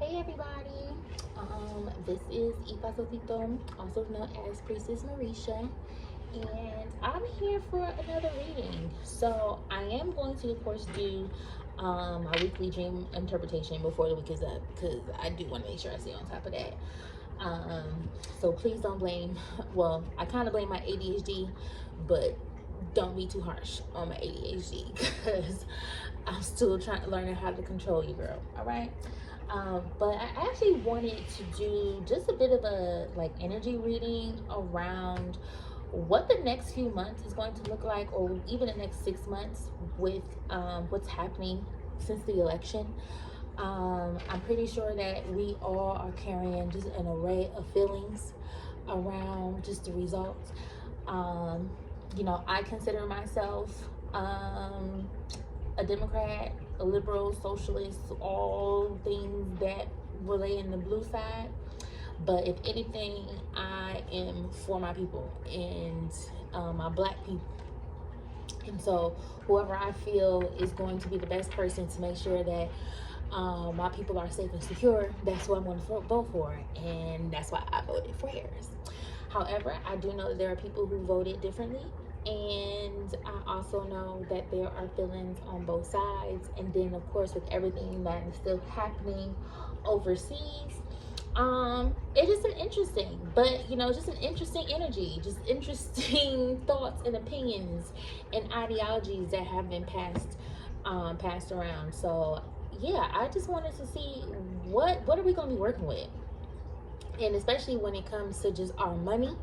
Hey everybody, this is Ifa Sotito, also known as Priestess Marisha, and I'm here for another reading. So I am going to, of course, do my weekly dream interpretation before the week is up because I do want to make sure I stay on top of that. So please don't blame, well, I kind of blame my ADHD, but don't be too harsh on my ADHD because I'm still trying to learn how to control you, girl. All right. But I actually wanted to do just a bit of a like energy reading around what the next few months is going to look like, or even the next 6 months with what's happening since the election. I'm pretty sure that we all are carrying just an array of feelings around just the results. Um, I consider myself a Democrat, a liberal, socialist, all things that relay in the blue side. But if anything, I am for my people and my black people. And so, whoever I feel is going to be the best person to make sure that my people are safe and secure, that's what I'm going to vote for. And that's why I voted for Harris. However, I do know that there are people who voted differently. And I also know that there are feelings on both sides. And then, of course, with everything that is still happening overseas, it's just an interesting, but just an interesting energy, just interesting thoughts and opinions and ideologies that have been passed around. So yeah, I just wanted to see what are we going to be working with, and especially when it comes to just our money,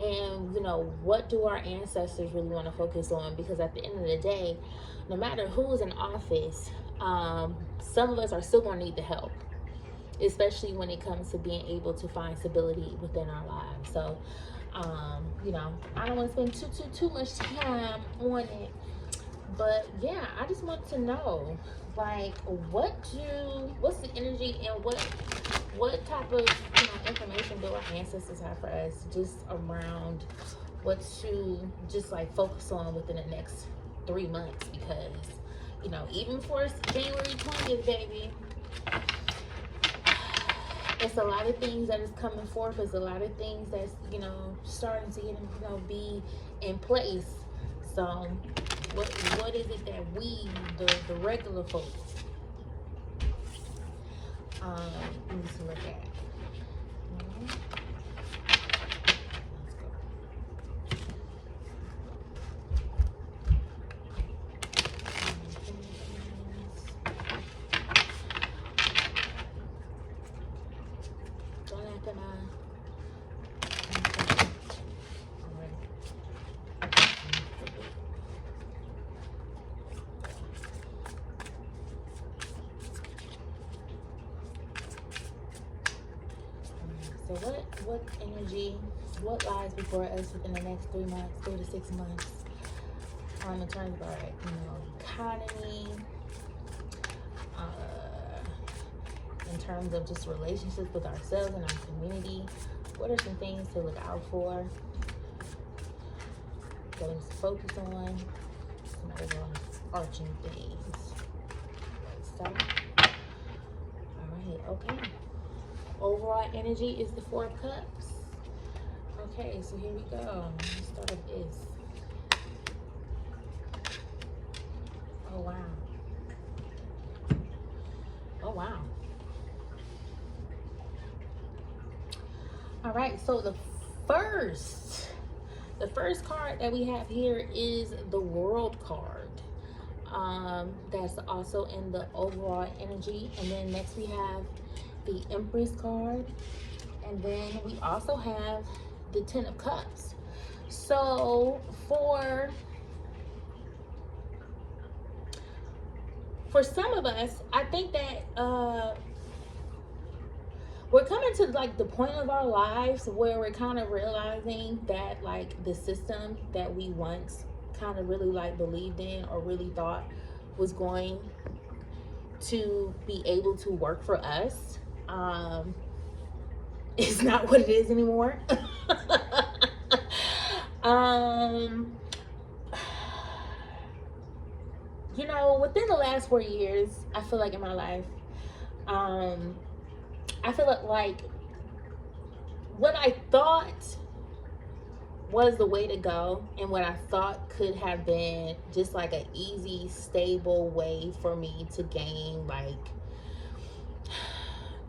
and what do our ancestors really want to focus on, because at the end of the day, no matter who's in office, some of us are still going to need the help, especially when it comes to being able to find stability within our lives. So I don't want to spend too much time on it, but yeah, I just want to know, like, what's the energy, and what type of information do our ancestors have for us just around what to just like focus on within the next 3 months, because even for January 20th, baby, it's a lot of things that is coming forth. It's a lot of things that's starting to be in place. So what is it that we, the regular folks, need to look at? Don't laugh at my. So what energy, what lies before us within the next 3 months, 3 to 6 months, in terms of our economy, in terms of just relationships with ourselves and our community? What are some things to look out for, that we need to focus on, some overarching things? So, all right, okay. Overall energy is the Four of Cups. Okay, so here we go. Let's start with this. Oh wow. Oh wow. All right, so the first card that we have here is the World card. That's also in the overall energy. And then next we have the Empress card. And then we also have the Ten of Cups. So for some of us, I think that we're coming to like the point of our lives where we're kind of realizing that like the system that we once kind of really like believed in or really thought was going to be able to work for us is not what it is anymore. Within the last 4 years, I feel like in my life, I feel like what I thought was the way to go, and what I thought could have been just like an easy, stable way for me to gain, like,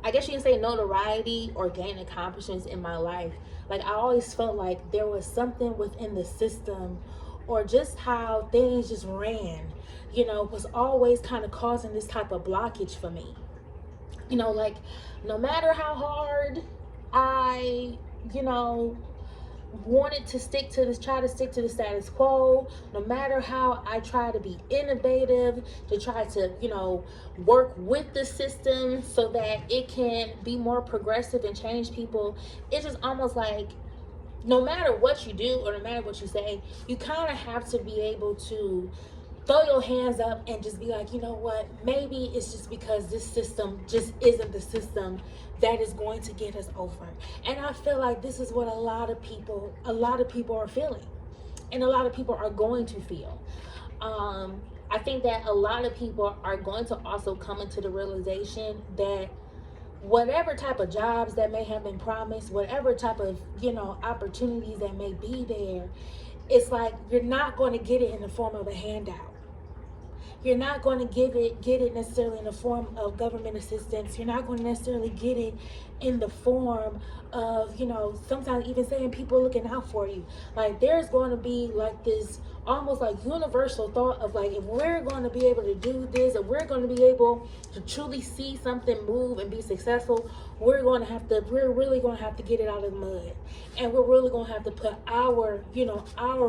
I guess you can say notoriety or gain accomplishments in my life. Like, I always felt like there was something within the system, or just how things just ran, was always kind of causing this type of blockage for me. Like, no matter how hard I, wanted to try to stick to the status quo, no matter how I try to be innovative, to try to, work with the system so that it can be more progressive and change people. It's just almost like, no matter what you do or no matter what you say, you kind of have to be able to throw your hands up and just be like, you know what, maybe it's just because this system just isn't the system that is going to get us over. And I feel like this is what a lot of people are feeling, and a lot of people are going to feel. I think that a lot of people are going to also come into the realization that whatever type of jobs that may have been promised, whatever type of, opportunities that may be there, it's like you're not going to get it in the form of a handout. You're not going to get it necessarily in the form of government assistance. You're not going to necessarily get it in the form of, sometimes even saying people looking out for you. Like, there's going to be like this almost like universal thought of like, if we're going to be able to do this, if we're going to be able to truly see something move and be successful, we're really going to have to get it out of the mud. And we're really going to have to put our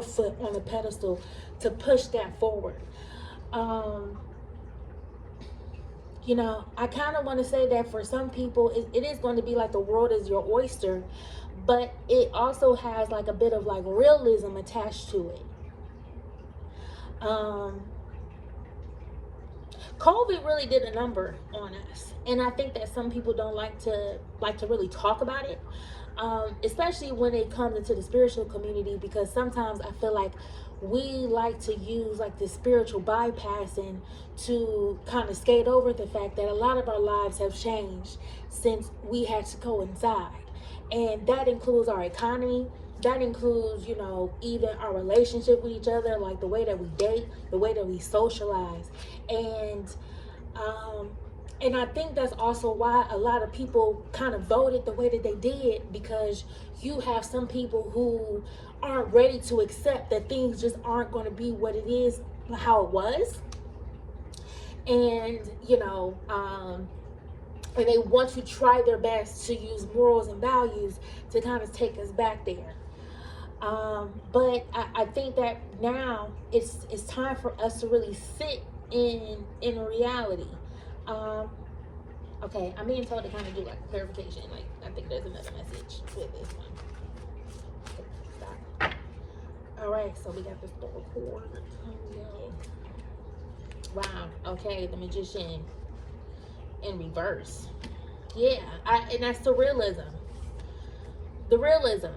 foot on the pedestal to push that forward. I kind of want to say that for some people, it is going to be like the world is your oyster, but it also has like a bit of like realism attached to it. COVID really did a number on us, and I think that some people don't like to really talk about it, especially when it comes into the spiritual community, because sometimes I feel like we like to use like the spiritual bypassing to kind of skate over the fact that a lot of our lives have changed since we had to coincide. And that includes our economy. That includes, even our relationship with each other, like the way that we date, the way that we socialize. And I think that's also why a lot of people kind of voted the way that they did, because you have some people who aren't ready to accept that things just aren't going to be what it is, how it was. And, and they want to try their best to use morals and values to kind of take us back there. But I think that now it's time for us to really sit in reality. Okay, I'm being told to kind of do like clarification. Like, I think there's another message with this one. Stop. All right, so we got this to record. Wow. Okay, the Magician in reverse. Yeah, and that's the realism. The realism.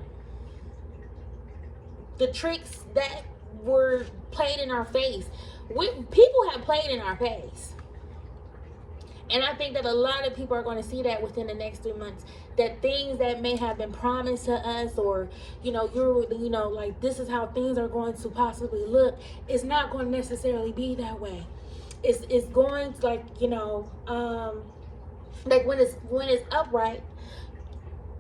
The tricks that were played in our face. People have played in our face. And I think that a lot of people are going to see that within the next 3 months. That things that may have been promised to us, or, like this is how things are going to possibly look, it's not going to necessarily be that way. It's going to, like, like when it's upright,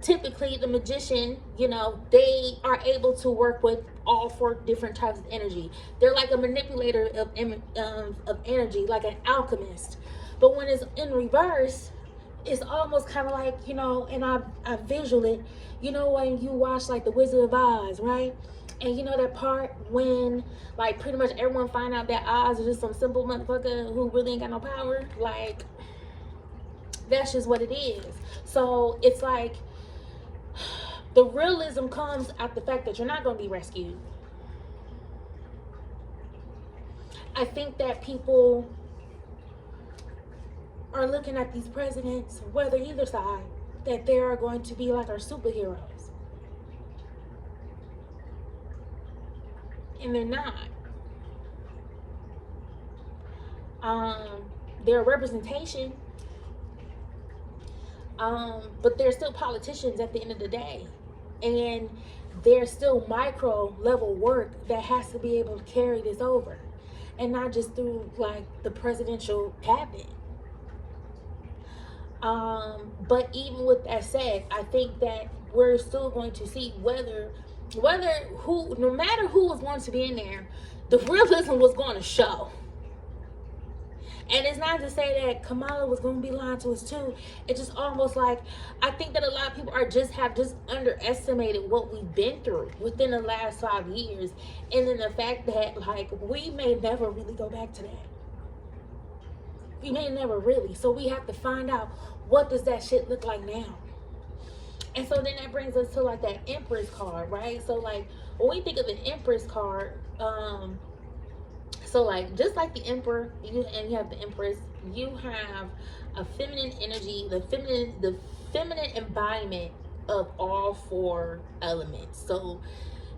typically the magician, they are able to work with all 4 different types of energy. They're like a manipulator of energy, like an alchemist. But when it's in reverse, it's almost kind of like, and I visual it, when you watch like The Wizard of Oz, right? And that part when like pretty much everyone find out that Oz is just some simple motherfucker who really ain't got no power. Like, that's just what it is. So it's like the realism comes out the fact that you're not going to be rescued. I think that people are looking at these presidents, whether either side, that they are going to be like our superheroes. And they're not. They're a representation But they're still politicians at the end of the day. And there's still micro level work that has to be able to carry this over. And not just through like the presidential cabinet. But even with that said, I think that we're still going to see whether who, no matter who was going to be in there, the realism was going to show. And it's not to say that Kamala was going to be lying to us too. It's just almost like, I think that a lot of people have just underestimated what we've been through within the last 5 years. And then the fact that like we may never really go back to that. We may never really. So we have to find out, what does that shit look like now? And so then that brings us to like that Empress card, right? So like when we think of the Empress card, so like just like the Emperor, you have the Empress, you have a feminine energy, the feminine embodiment of all 4 elements. So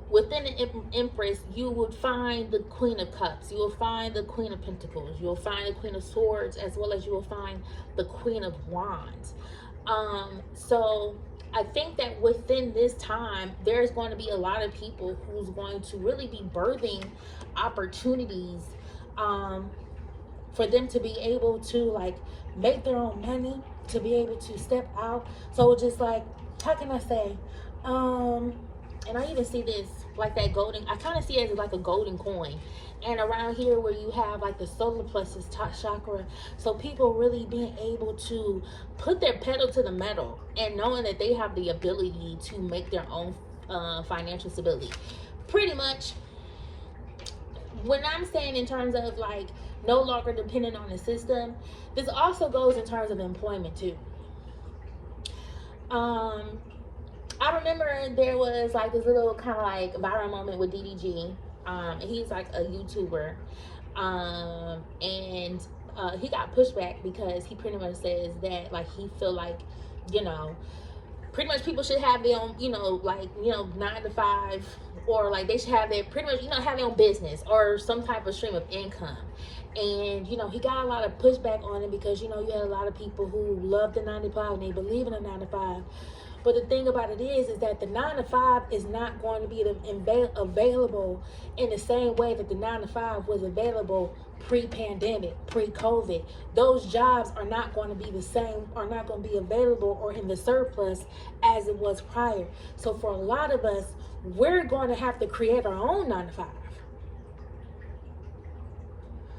within the Empress, you would find the Queen of Cups, you will find the Queen of Pentacles, you will find the Queen of Swords, as well as you will find the Queen of Wands. So I think that within this time, there's going to be a lot of people who's going to really be birthing opportunities for them to be able to like make their own money, to be able to step out. So just like, how can I say, and I even see this like that golden, I kind of see it as like a golden coin. And around here where you have like the solar plexus chakra, so people really being able to put their pedal to the metal and knowing that they have the ability to make their own financial stability. Pretty much, when I'm saying in terms of like no longer dependent on the system, this also goes in terms of employment too. I remember there was like this little kind of like viral moment with DDG. He's like a YouTuber, and he got pushback because he pretty much says that like he feel like, you know, pretty much people should have their own, you know, like, you know, 9 to 5, or like they should have their, pretty much, you know, have their own business or some type of stream of income. And, you know, he got a lot of pushback on it because, you know, you had a lot of people who love the 9 to 5 and they believe in the 9 to 5. But the thing about it is that the 9 to 5 is not going to be available in the same way that the 9 to 5 was available pre-pandemic, pre-COVID. Those jobs are not going to be the same, are not going to be available or in the surplus as it was prior. So for a lot of us, we're going to have to create our own 9 to 5.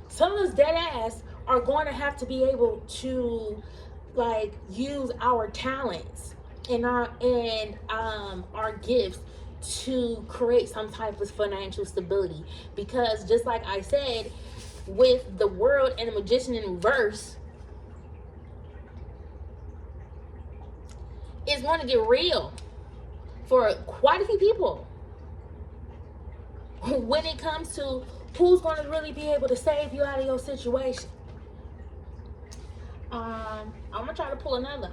Some of us dead ass are going to have to be able to like use our talents and our gifts to create some type of financial stability. Because just like I said, with the World and the Magician in reverse, it's going to get real for quite a few people when it comes to who's going to really be able to save you out of your situation. I'm gonna try to pull another.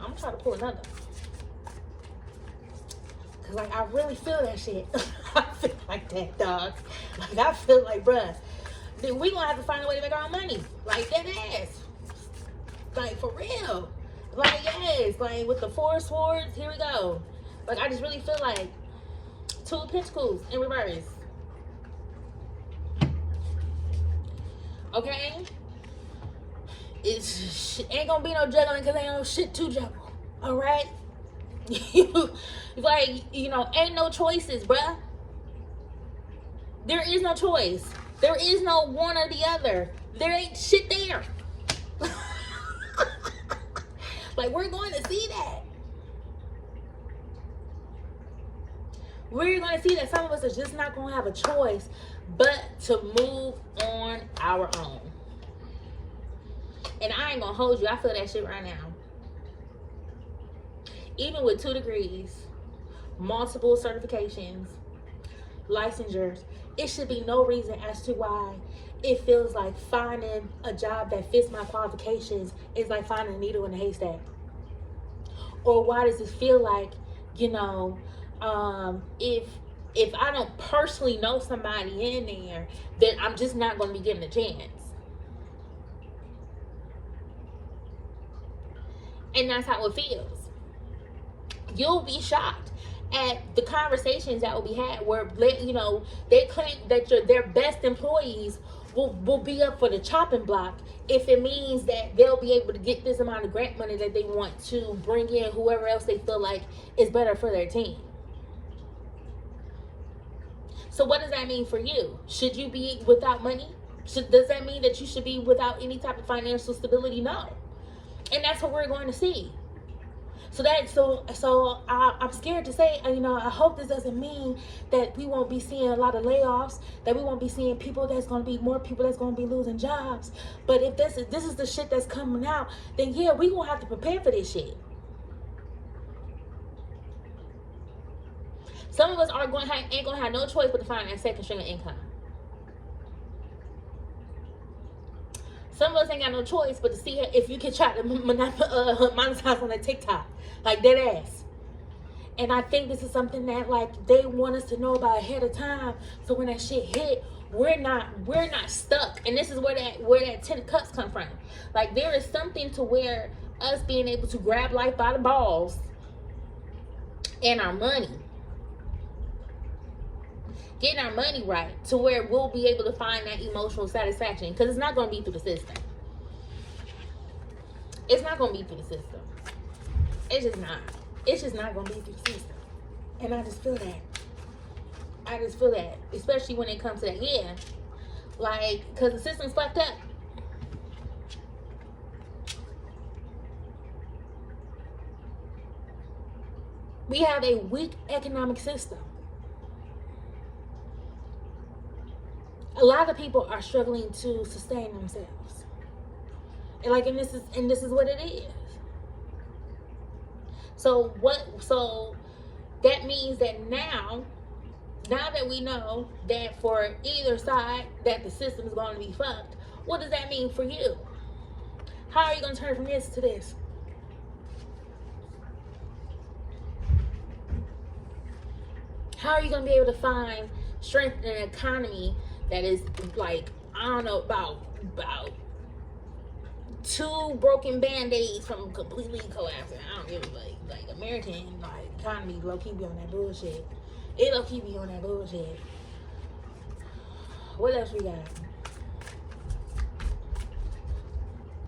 Cause like I really feel that shit. I feel like that, dog. Like I feel like, bruh, then we gonna have to find a way to make our own money. Like that ass. Like for real. Like yes. Like with the 4 swords, here we go. Like I just really feel like 2 of Pentacles in reverse. Okay? It's ain't gonna be no juggling because ain't no shit to juggle. Alright? Like, you know, ain't no choices, bruh. There is no choice. There is no one or the other. There ain't shit there. Like, we're going to see that. We're going to see that some of us are just not going to have a choice but to move on our own. And I ain't going to hold you. I feel that shit right now. Even with 2 degrees, multiple certifications, licensures, it should be no reason as to why it feels like finding a job that fits my qualifications is like finding a needle in a haystack. Or why does it feel like, you know, if I don't personally know somebody in there, then I'm just not going to be given a chance. And that's how it feels. You'll be shocked at the conversations that will be had where, you know, they claim that their best employees will be up for the chopping block if it means that they'll be able to get this amount of grant money that they want to bring in whoever else they feel like is better for their team. So what does that mean for you? Should you be without money? Does that mean that you should be without any type of financial stability? No. And that's what we're going to see. So I'm scared to say, you know, I hope this doesn't mean that we won't be seeing a lot of layoffs, that we won't be seeing more people that's going to be losing jobs. But if this is the shit that's coming out, then yeah, we going to have to prepare for this shit. Some of us ain't going to have no choice but to find that second string of income. Some of us ain't got no choice but to see if you can try to monetize on that TikTok. Like, dead ass. And I think this is something that, like, they want us to know about ahead of time. So when that shit hit, we're not stuck. And this is where that 10 of cups come from. Like, there is something to where us being able to grab life by the balls and our money. Getting our money right to where we'll be able to find that emotional satisfaction. Because it's not going to be through the system. It's not going to be through the system. It's just not. It's just not going to be through the system. And I just feel that. I just feel that. Especially when it comes to that. Yeah. Like, because the system's fucked up. We have a weak economic system. A lot of people are struggling to sustain themselves. And this is what it is. So that means that now that we know that for either side that the system is going to be fucked, what does that mean for you? How are you going to turn from this to this? How are you going to be able to find strength in an economy that is, like, I don't know, about 2 broken band-aids from completely collapsing? I don't give a like American, like, economy low-key be on that bullshit. It low-key be on that bullshit. What else we got?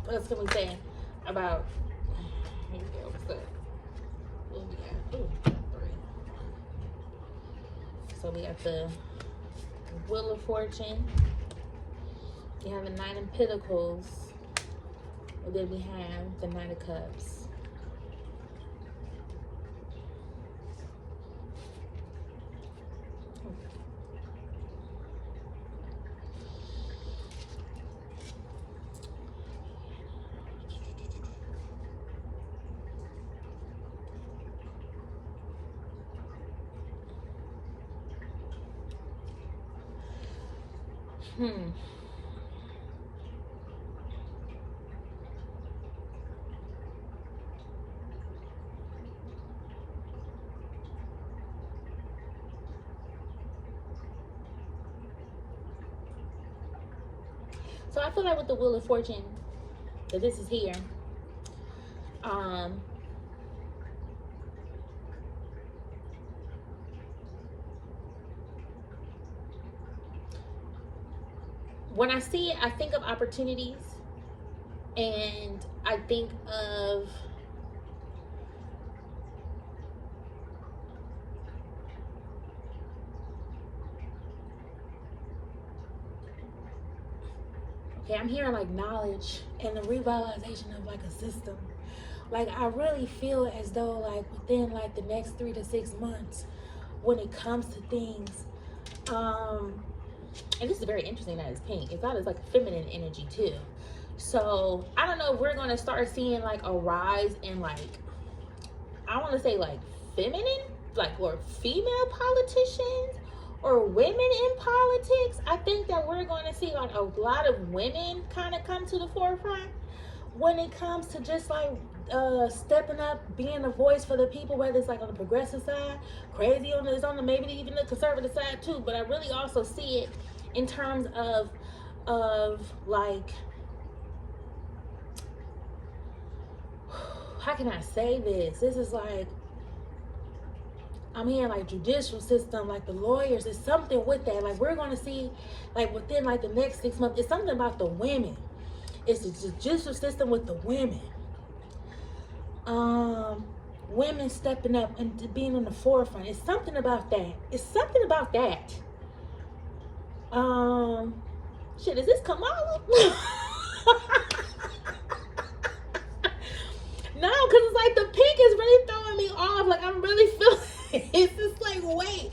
What else can we say about, here we go, what's up? What we got? Ooh, 3. So we got the Wheel of Fortune. We have the Knight of Pentacles. And then we have the Knight of Cups. So I feel like with the Wheel of Fortune, that this is here. When I see it, I think of opportunities, and I think of I'm hearing like knowledge and the revitalization of like a system. Like, I really feel as though like within like the next 3 to 6 months, when it comes to things, and this is very interesting that it's pink. It's not as like feminine energy too. So I don't know if we're gonna start seeing like a rise in like, I want to say like feminine, like, or female politicians or women in politics. I think that we're going to see like a lot of women kind of come to the forefront when it comes to just like stepping up, being a voice for the people, whether it's like on the progressive side, crazy on the maybe even the conservative side too. But I really also see it in terms of like, how can I say this? This is like, I'm hearing like judicial system, like the lawyers. It's something with that. Like we're gonna see, like within like the next 6 months, it's something about the women. It's the judicial system with the women. Women stepping up and being on the forefront. It's something about that. It's something about that. Shit, is this Kamala? No, because it's like the pink is really throwing me off. Like I'm really feeling it's just like, wait.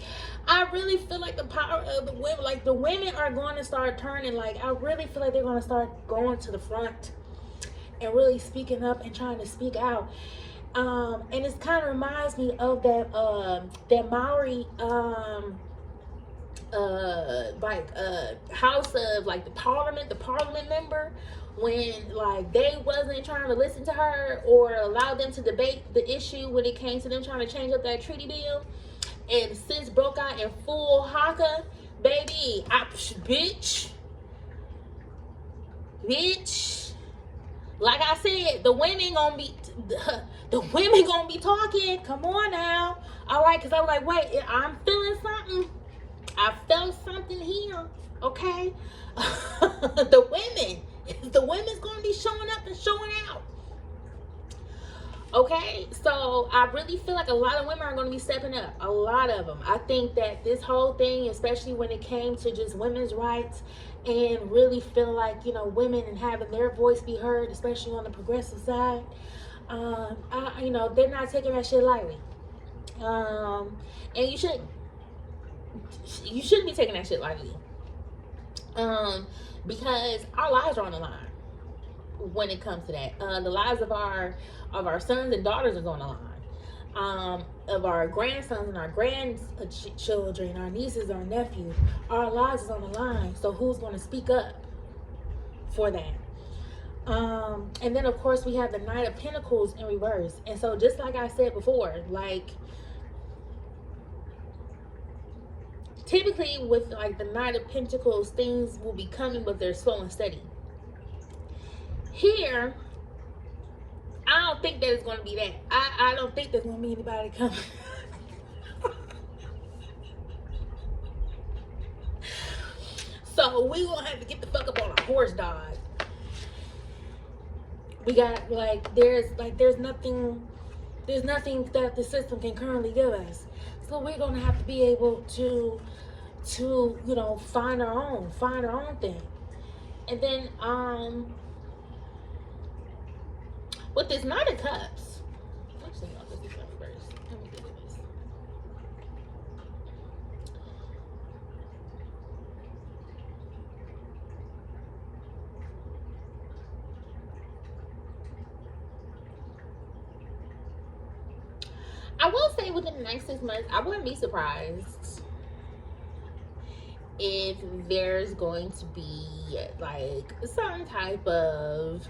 I really feel like the power of the women, like the women are going to start turning. Like I really feel like they're going to start going to the front and really speaking up and trying to speak out. And it kind of reminds me of that Maori house of like the parliament member, when like they wasn't trying to listen to her or allow them to debate the issue when it came to them trying to change up that treaty bill, and sis broke out in full haka, baby. Bitch. Like I said, the women gonna be talking. Come on now. All right, because I was like, wait, I'm feeling something. I felt something here. Okay. The women's gonna be showing up and showing out. Okay, so I really feel like a lot of women are going to be stepping up. A lot of them. I think that this whole thing, especially when it came to just women's rights and really feeling like, you know, women and having their voice be heard, especially on the progressive side, you know, they're not taking that shit lightly. And you shouldn't be taking that shit lightly. Because our lives are on the line when it comes to that. The lives of our sons and daughters is on the line. Of our grandsons and our grandchildren, our nieces, our nephews, our lives is on the line. So who's going to speak up for that? And then of course we have the Knight of Pentacles in reverse. And so just like I said before, like typically with like the Knight of Pentacles, things will be coming, but they're slow and steady. Here, I don't think that it's going to be that. I don't think there's going to be anybody coming. So we going to have to get the fuck up on our horse, dog. We got there's nothing that the system can currently give us. So we're going to have to be able to you know, find our own thing. And then with this Knight of Cups, actually, no, this is first. Let me do this. I will say within the next 6 months, I wouldn't be surprised if there's going to be like some type of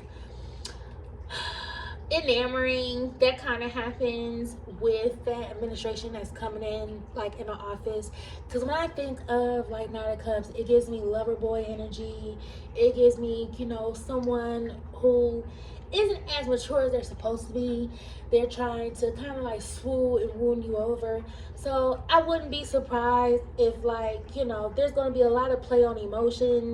enamoring that kind of happens with that administration that's coming in, like in the office. Because when I think of like Knight of Cups, it gives me lover boy energy. It gives me, you know, someone who isn't as mature as they're supposed to be. They're trying to kind of like swoon and wound you over. So I wouldn't be surprised if, like, you know, there's going to be a lot of play on emotion.